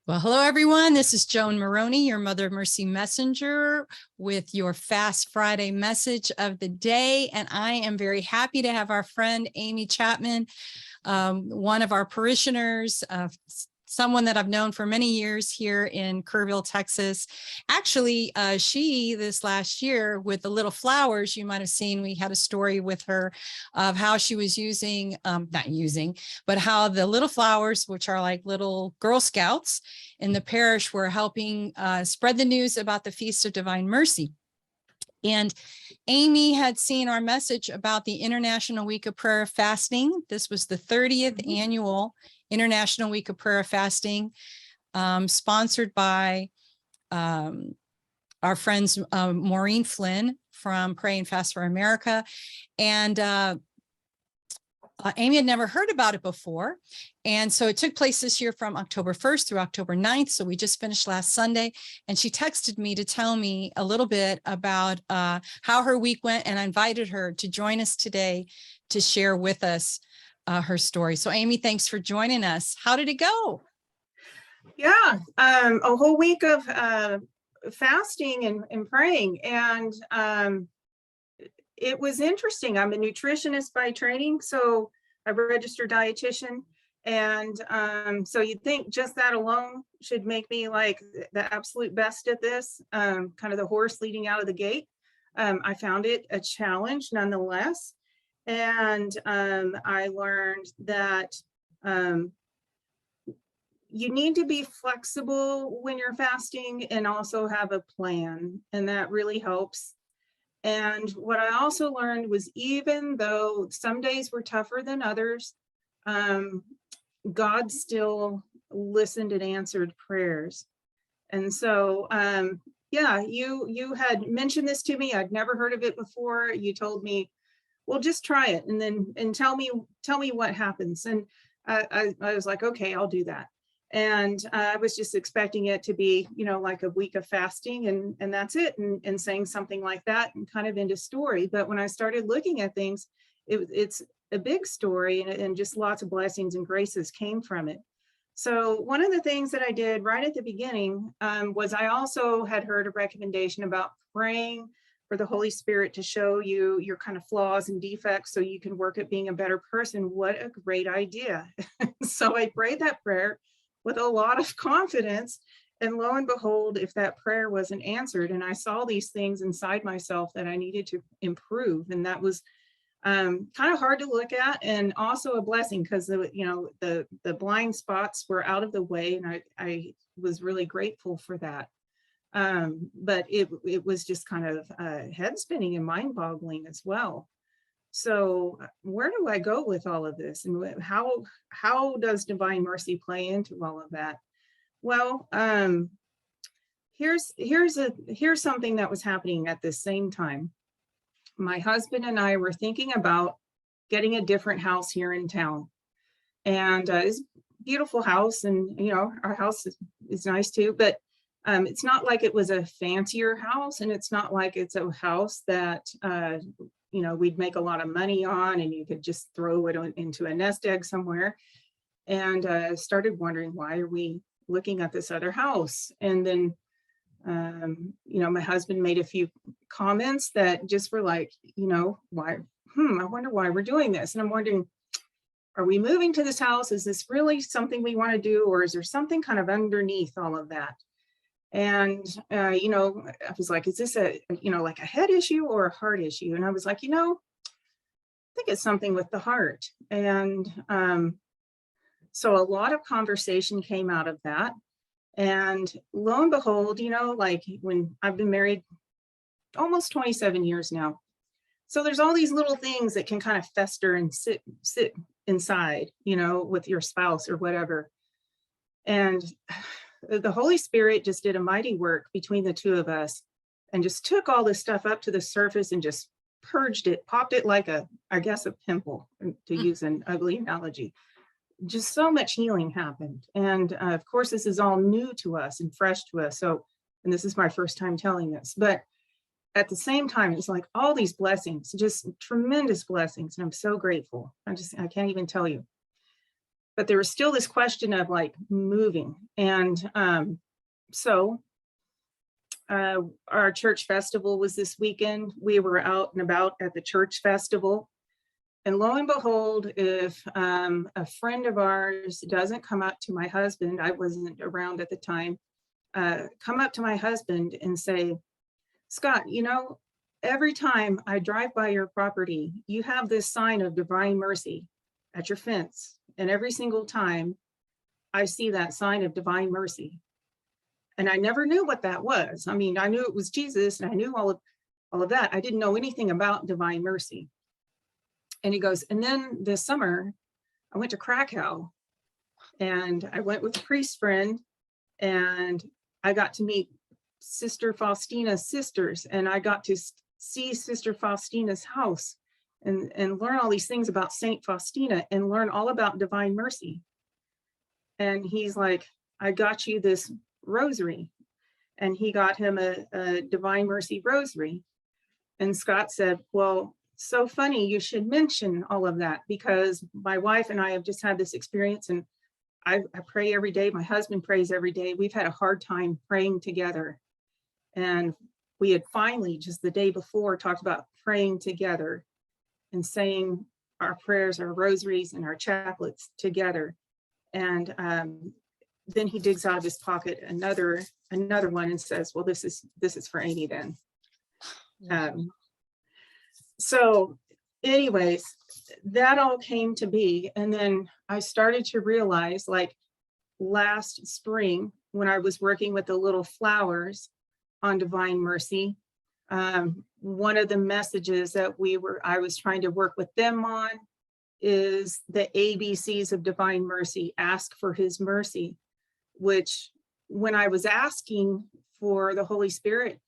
Well, hello, everyone. This is Joan Maroney, your Mother of Mercy messenger, with your Fast Friday message of the day. And I am very happy to have our friend Amy Chapman, one of our parishioners, someone that I've known for many years here in Kerrville, Texas. Actually, she, this last year with the little flowers, you might have seen, we had a story with her of how she was using, but how the little flowers, which are like little Girl Scouts in the parish, were helping spread the news about the Feast of Divine Mercy. And Amy had seen our message about the International Week of Prayer Fasting. This was the 30th annual International Week of Prayer Fasting, sponsored by our friends Maureen Flynn from Pray and Fast for America. And Amy had never heard about it before. And so it took place this year from October 1st through October 9th. So we just finished last Sunday, and she texted me to tell me a little bit about how her week went. And I invited her to join us today to share with us her story. So Amy, thanks for joining us. How did it go? Yeah, a whole week of fasting and praying. And it was interesting. I'm a nutritionist by training, so I'm a registered dietitian. And so you'd think just that alone should make me like the absolute best at this, kind of the horse leading out of the gate. I found it a challenge nonetheless. And I learned that you need to be flexible when you're fasting and also have a plan, and that really helps. And what I also learned was, even though some days were tougher than others, God still listened and answered prayers. And so, yeah, you had mentioned this to me. I'd never heard of it before. You told me, well, just try it and tell me what happens. And I was like, okay, I'll do that. And I was just expecting it to be, like a week of fasting and that's it, and saying something like that and kind of end of story. But when I started looking at things, it's a big story, and just lots of blessings and graces came from it. So one of the things that I did right at the beginning was, I also had heard a recommendation about praying for the Holy Spirit to show you your kind of flaws and defects so you can work at being a better person. What a great idea. So I prayed that prayer with a lot of confidence, and lo and behold, if that prayer wasn't answered, and I saw these things inside myself that I needed to improve, and that was kind of hard to look at, and also a blessing, because the blind spots were out of the way, and I was really grateful for that. But it was just kind of head spinning and mind boggling as well. So where do I go with all of this, and how does Divine Mercy play into all of that? Well, here's something that was happening at the same time. My husband and I were thinking about getting a different house here in town, and it's a beautiful house, and our house is nice too, but it's not like it was a fancier house, and it's not like it's a house that we'd make a lot of money on, and you could just throw it into a nest egg somewhere. And started wondering, why are we looking at this other house? And then, my husband made a few comments that just were like, why? I wonder why we're doing this. And I'm wondering, are we moving to this house? Is this really something we want to do? Or is there something kind of underneath all of that? And, I was like, is this like a head issue or a heart issue? And I was like, I think it's something with the heart. And so a lot of conversation came out of that. And lo and behold, like, when I've been married almost 27 years now. So there's all these little things that can kind of fester and sit inside, with your spouse or whatever. And the Holy Spirit just did a mighty work between the two of us, and just took all this stuff up to the surface and just purged it, popped it like a pimple, to use an ugly analogy. Just so much healing happened. And of course, this is all new to us and fresh to us. So, and this is my first time telling this, but at the same time, it's like all these blessings, just tremendous blessings. And I'm so grateful. I can't even tell you. but there was still this question of like moving. And so our church festival was this weekend. We were out and about at the church festival. And lo and behold, if a friend of ours doesn't come up to my husband, I wasn't around at the time, come up to my husband and say, Scott, you know, every time I drive by your property, you have this sign of divine mercy at your fence. And every single time I see that sign of divine mercy. And I never knew what that was. I mean, I knew it was Jesus and I knew all of that. I didn't know anything about divine mercy. And he goes, and then this summer, I went to Krakow and I went with a priest friend and I got to meet Sister Faustina's sisters, and I got to see Sister Faustina's house and learn all these things about Saint Faustina and learn all about divine mercy. And he's like, I got you this rosary. And he got him a divine mercy rosary. And Scott said, well, so funny you should mention all of that, because my wife and I have just had this experience, and I pray every day. My husband prays every day. We've had a hard time praying together. And we had finally, just the day before, talked about praying together and saying our prayers, our rosaries, and our chaplets together. And then he digs out of his pocket another one and says, well, this is for Amy then. So anyways, that all came to be. And then I started to realize, like last spring, when I was working with the little flowers on divine mercy, one of the messages that I was trying to work with them on is the ABCs of divine mercy. Ask for his mercy, which when I was asking for the Holy Spirit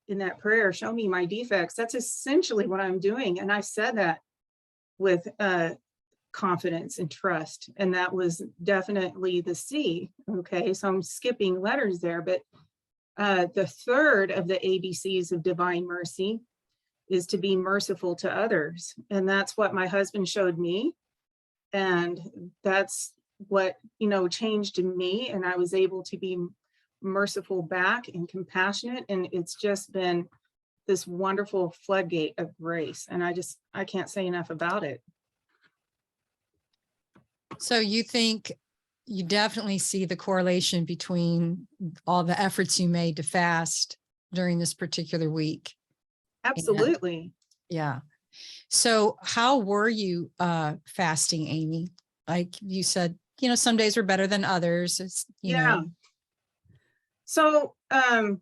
in that prayer, show me my defects, that's essentially what I'm doing. And I said that with confidence and trust. And that was definitely the C. Okay, so I'm skipping letters there, but the third of the ABCs of divine mercy is to be merciful to others. And that's what my husband showed me. And that's what, changed in me. And I was able to be merciful back and compassionate. And it's just been this wonderful floodgate of grace. And I can't say enough about it. So you think you definitely see the correlation between all the efforts you made to fast during this particular week? Absolutely. And, yeah. So how were you fasting, Amy? Like you said, some days were better than others. It's, you know. So I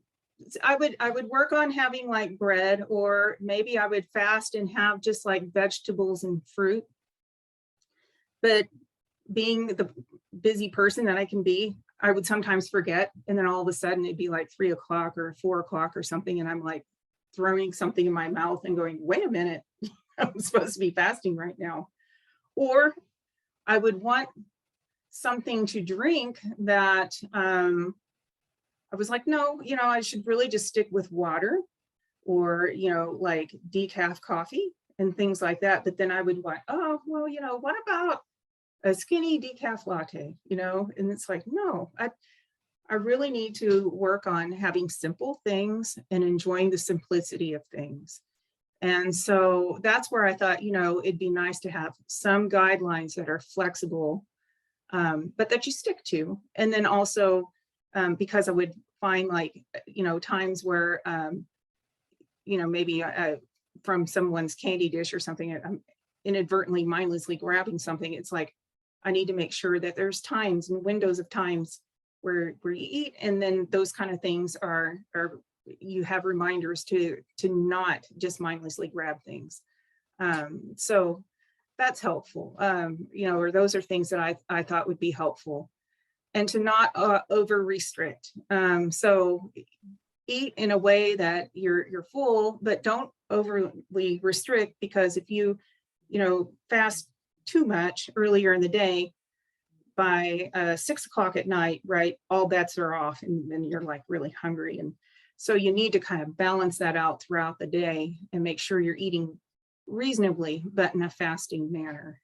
would work on having like bread, or maybe I would fast and have just like vegetables and fruit. But being the busy person that I can be, I would sometimes forget. And then all of a sudden it'd be like 3 o'clock or 4 o'clock or something. And I'm like throwing something in my mouth and going, wait a minute, I'm supposed to be fasting right now. Or I would want something to drink that I was like, no, I should really just stick with water, or, like decaf coffee and things like that. But then I would want, oh, well, what about a skinny decaf latte, and it's like, no, I really need to work on having simple things and enjoying the simplicity of things. And so that's where I thought, it'd be nice to have some guidelines that are flexible, but that you stick to. And then also, because I would find like, times where, maybe from someone's candy dish or something, I'm inadvertently, mindlessly grabbing something. It's like, I need to make sure that there's times and windows of times where you eat. And then those kind of things are you have reminders to not just mindlessly grab things. So that's helpful, or those are things that I thought would be helpful. And to not over restrict. So eat in a way that you're full, but don't overly restrict, because if you fast too much earlier in the day, by 6 o'clock at night, right, all bets are off, and then you're like really hungry. And so you need to kind of balance that out throughout the day and make sure you're eating reasonably, but in a fasting manner.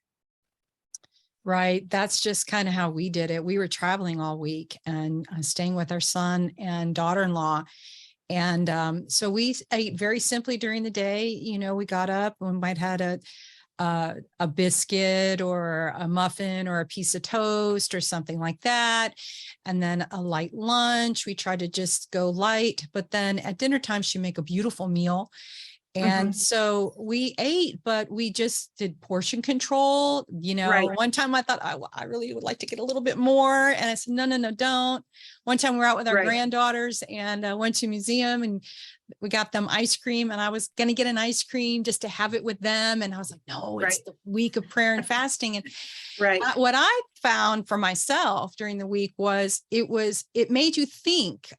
Right. That's just kind of how we did it. We were traveling all week and staying with our son and daughter-in-law. And so we ate very simply during the day. You know, we got up and we might had a biscuit or a muffin or a piece of toast or something like that. And then a light lunch. We tried to just go light, but then at dinner time, she'd make a beautiful meal. And so we ate, but we just did portion control. You know, Right. one time I thought I really would like to get a little bit more. And I said, no, don't. One time we were out with our Right. granddaughters and went to a museum and we got them ice cream, and I was going to get an ice cream just to have it with them. And I was like, no, it's Right. the week of prayer and fasting. And Right. what I found for myself during the week was it made you think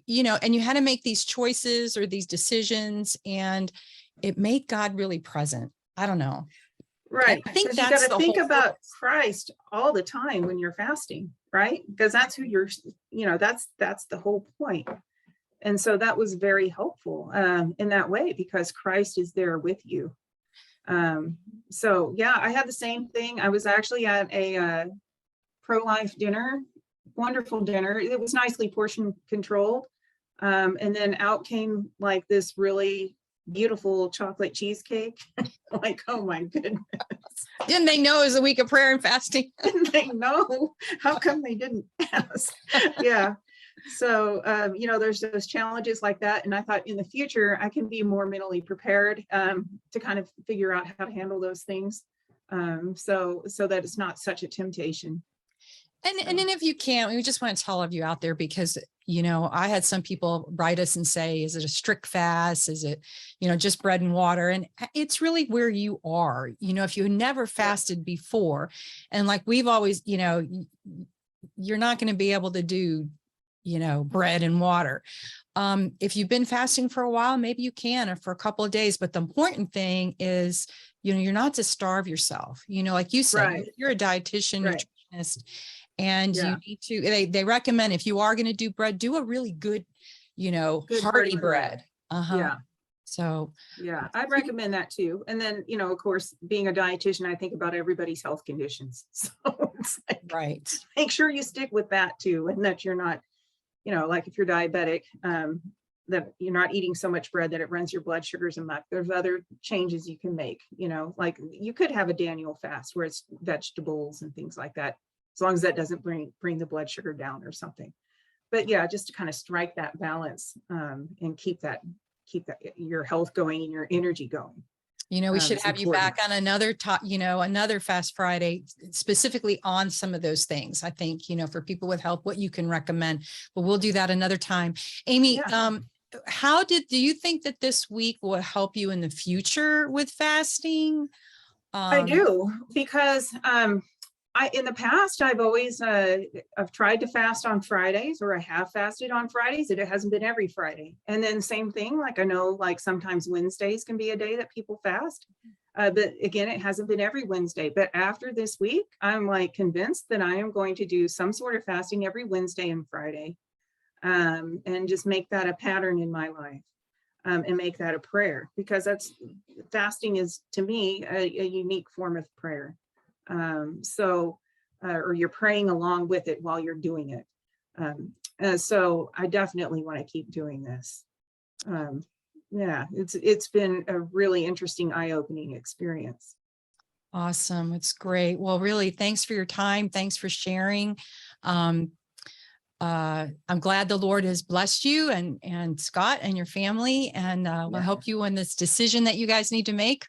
you know, and you had to make these choices or these decisions, and it made God really present. I don't know. Right. I think Because you got that's to the think whole about Christ all the time when you're fasting, right? Because that's who you're, you know, that's the whole point. And so that was very helpful in that way, because Christ is there with you. So yeah, I had the same thing. I was actually at a pro-life dinner, wonderful dinner. It was nicely portion controlled. And then out came like this really beautiful chocolate cheesecake. Like, oh my goodness. Didn't they know it was a week of prayer and fasting? Didn't they know? How come they didn't ask? Yeah. So, you know, there's those challenges like that. And I thought in the future, I can be more mentally prepared to kind of figure out how to handle those things. So that it's not such a temptation. And then if you can't, we just want to tell all of you out there, because, you know, I had some people write us and say, is it a strict fast? Is it, you know, just bread and water? And it's really where you are. You know, if you never fasted before, and like we've always, you know, you're not going to be able to do, you know, bread and water. If you've been fasting for a while, maybe you can, or for a couple of days. But the important thing is, you know, you're not to starve yourself. You know, like you said, Right. you're a dietitian, Right. nutritionist, and Yeah. you need to, they recommend if you are going to do bread, do a really good, you know, Good hearty hearty bread. Yeah. So Yeah, I'd recommend that too. And then, you know, of course, being a dietitian, I think about everybody's health conditions. So it's like, right. make sure you stick with that too, and that you're not, you know, like if you're diabetic, that you're not eating so much bread that it runs your blood sugars amok. There's other changes you can make, you know, like you could have a Daniel fast where it's vegetables and things like that, as long as that doesn't bring the blood sugar down or something. But yeah, just to kind of strike that balance and keep your health going and your energy going. You know, we should have you important. back on another you know, another Fast Friday, specifically on some of those things. I think, you know, for people with health, what you can recommend, but we'll do that another time. Amy, Yeah. do you think that this week will help you in the future with fasting? I do, because in the past, I've always I've tried to fast on Fridays, or I have fasted on Fridays. It hasn't been every Friday. And then same thing, like I know like sometimes Wednesdays can be a day that people fast. But again, it hasn't been every Wednesday. But after this week, I'm like convinced that I am going to do some sort of fasting every Wednesday and Friday, and just make that a pattern in my life. And make that a prayer, because fasting is, to me, a unique form of prayer. Or you're praying along with it while you're doing it. So I definitely want to keep doing this. Yeah, it's been a really interesting, eye-opening experience. Awesome. It's great. Well, really, thanks for your time. Thanks for sharing. I'm glad the Lord has blessed you and Scott and your family, and we'll help you in this decision that you guys need to make.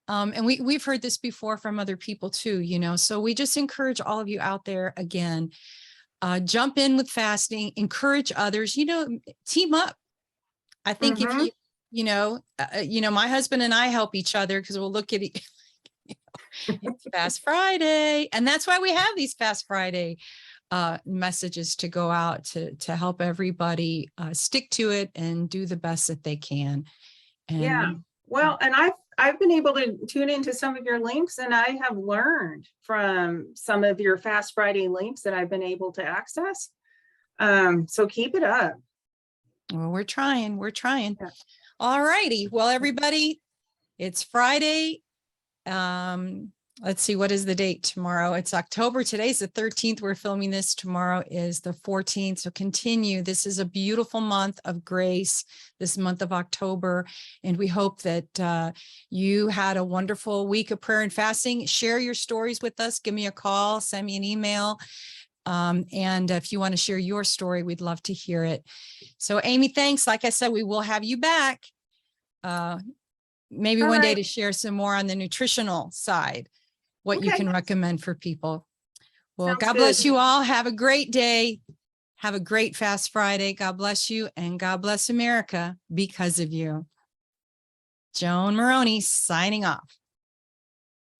And we've heard this before from other people too, you know, so we just encourage all of you out there, again, jump in with fasting, encourage others, you know, team up. I think if you know, my husband and I help each other, because we'll look at it's Fast Friday, and that's why we have these Fast Friday messages to go out to help everybody stick to it and do the best that they can. And yeah, well, and I've been able to tune into some of your links, and I have learned from some of your Fast Friday links that I've been able to access. So keep it up. well, we're trying. Yeah. All righty. Well, everybody, it's Friday. let's see, what is the date tomorrow? It's October. Today's the 13th. We're filming this. Tomorrow is the 14th. So continue. This is a beautiful month of grace, this month of October. And we hope that you had a wonderful week of prayer and fasting. Share your stories with us. Give me a call, send me an email. And if you want to share your story, we'd love to hear it. So Amy, thanks. Like I said, we will have you back. Maybe All one day right. to share some more on the nutritional side, what you Okay. can recommend for people. Well, Sounds God bless good. you all. Have a great day. Have a great Fast Friday. God bless you, and God bless America because of you. Joan Maroney signing off.